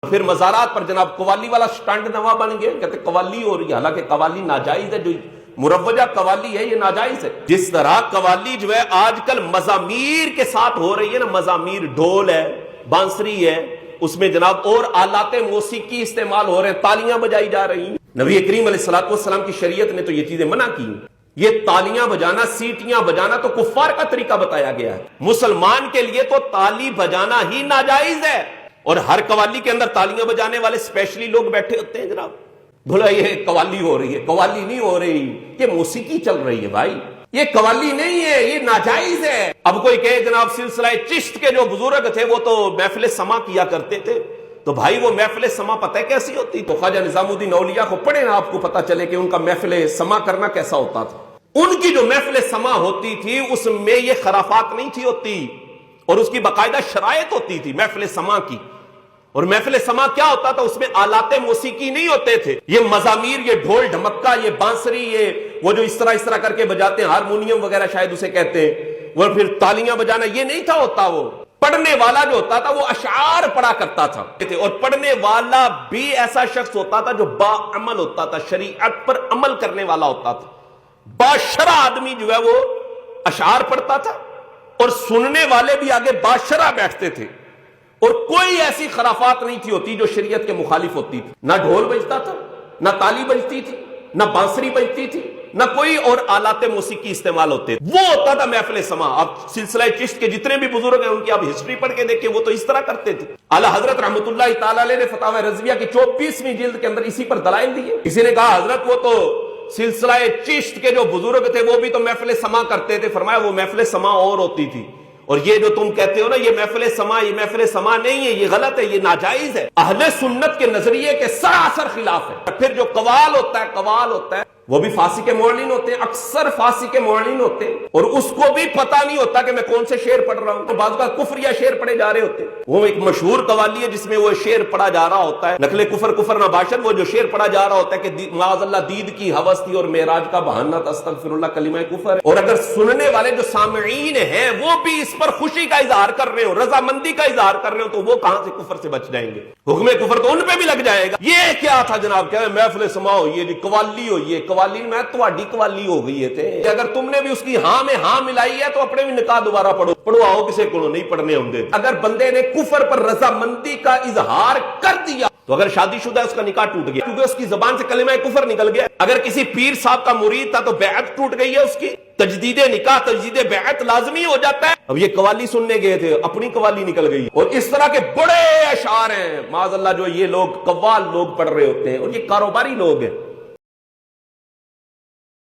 پھر مزارات پر جناب قوالی والا سٹانڈ نوا بن گیا، کہتے قوالی ہو رہی ہے، حالانکہ قوالی ناجائز ہے، جو مروجہ قوالی ہے یہ ناجائز ہے۔ جس طرح قوالی جو ہے آج کل مزامیر کے ساتھ ہو رہی ہے نا، مزامیر، ڈھول ہے، بانسری ہے، اس میں جناب اور آلات موسیقی استعمال ہو رہے ہیں، تالیاں بجائی جا رہی ہیں۔ نبی کریم علیہ السلام کی شریعت نے تو یہ چیزیں منع کی۔ یہ تالیاں بجانا، سیٹیاں بجانا تو کفار کا طریقہ بتایا گیا ہے، مسلمان کے لیے تو تالی بجانا ہی ناجائز ہے۔ اور ہر قوالی کے اندر تالیاں بجانے والے اسپیشلی لوگ بیٹھے ہوتے ہیں جناب، بولا یہ قوالی ہو رہی ہے، قوالی نہیں ہو رہی، یہ موسیقی چل رہی ہے بھائی، یہ قوالی نہیں ہے، یہ ناجائز ہے۔ اب کوئی کہے جناب سلسلہ چشت کے جو بزرگ تھے وہ تو محفل سما کیا کرتے تھے، تو بھائی وہ محفل سما پتہ ہے کیسی ہوتی؟ تو خواجہ نظام الدین اولیاء کو پڑھیں نا، آپ کو پتہ چلے کہ ان کا محفل سما کرنا کیسا ہوتا تھا۔ ان کی جو محفل سما ہوتی تھی اس میں یہ خرافات نہیں تھی ہوتی، اور اس کی باقاعدہ شرائط ہوتی تھی محفل سما کی۔ اور محفل سما کیا ہوتا تھا؟ اس میں آلات موسیقی نہیں ہوتے تھے، یہ مزامیر، یہ ڈھول ڈھمکا، یہ بانسری، یہ وہ جو اس طرح کر کے بجاتے ہیں، ہارمونیم وغیرہ شاید اسے کہتے ہیں، وہ پھر تالیاں بجانا، یہ نہیں تھا ہوتا۔ وہ پڑھنے والا جو ہوتا تھا وہ اشعار پڑھا کرتا تھا، اور پڑھنے والا بھی ایسا شخص ہوتا تھا جو با عمل ہوتا تھا، شریعت پر عمل کرنے والا ہوتا تھا۔ باشرہ آدمی جو ہے وہ اشعار پڑھتا تھا، اور سننے والے بھی آگے باشرہ بیٹھتے تھے، اور کوئی ایسی خرافات نہیں تھی ہوتی جو شریعت کے مخالف ہوتی تھی۔ نہ ڈھول بجتا تھا، نہ تالی بجتی تھی، نہ بانسری بجتی تھی، نہ کوئی اور آلات موسیقی استعمال ہوتے تھے۔ وہ ہوتا تھا محفل سما۔ اب سلسلہ چشت کے جتنے بھی بزرگ ہیں ان کی آپ ہسٹری پڑھ کے دیکھیں، وہ تو اس طرح کرتے تھے۔ اعلیٰ حضرت رحمۃ اللہ تعالی علیہ نے فتاوی رضویہ کی 24ویں جلد کے اندر اسی پر دلائل دیے۔ کسی نے کہا حضرت وہ تو سلسلہ چشت کے جو بزرگ تھے وہ بھی تو محفل سما کرتے تھے۔ فرمایا وہ محفل سما اور ہوتی تھی، اور یہ جو تم کہتے ہو نا یہ محفل سما، یہ محفل سما نہیں ہے، یہ غلط ہے، یہ ناجائز ہے، اہل سنت کے نظریے کے سراسر خلاف ہے۔ پھر جو قوال ہوتا ہے وہ بھی فاسق معلن ہوتے ہیں، اکثر فاسق معلن ہوتے ہیں، اور اس کو بھی پتہ نہیں ہوتا کہ میں کون سے شعر پڑھ رہا ہوں، بعض کا کفریہ شعر پڑھے جا رہے ہوتے ہیں۔ وہ ایک مشہور قوالی ہے جس میں وہ شعر پڑھا جا رہا ہوتا ہے، نقل کفر نباشد، وہ جو شعر پڑھا جا رہا ہوتا ہے کہ معاذ اللہ دید کی ہوس تھی اور معراج کا بہانہ تھا، استغفر اللہ، کلمہ کفر ہے۔ اور اگر سننے والے جو سامعین ہیں وہ بھی اس پر خوشی کا اظہار کر رہے ہو، رضامندی کا اظہار کر رہے ہو، تو وہ کہاں سے کفر سے بچ جائیں گے؟ حکم کفر تو ان پہ بھی لگ جائے گا۔ یہ کیا تھا جناب؟ کیا محفل سما ہو، یہ قوالی ہو، یہ قوالی میں قوالی ہو گئی ہے تھے۔ اگر تم نے بھی اس کی ہاں میں ہاں ملائی ہے تو اپنے بھی نکاح دوبارہ پڑھو آؤ، کسے کو نہیں پڑھنے ہوں گے۔ اگر بندے نے کفر پر رضامندی کا اظہار کر دیا تو اگر شادی شدہ ہے اس کا نکاح ٹوٹ گیا، کیونکہ اس کی زبان سے کلمہ کفر نکل گیا۔ اگر کسی پیر صاحب کا مرید تھا تو بیعت ٹوٹ گئی ہے اس کی، تجدید نکاح، تجدید بیعت لازمی ہو جاتا ہے۔ اب یہ قوالی سننے گئے تھے، اپنی قوالی نکل گئی، اور اس طرح کے بڑے اشعار ہیں معاذ اللہ جو یہ لوگ قوال لوگ پڑھ رہے ہوتے ہیں، اور یہ کاروباری لوگ ہیں۔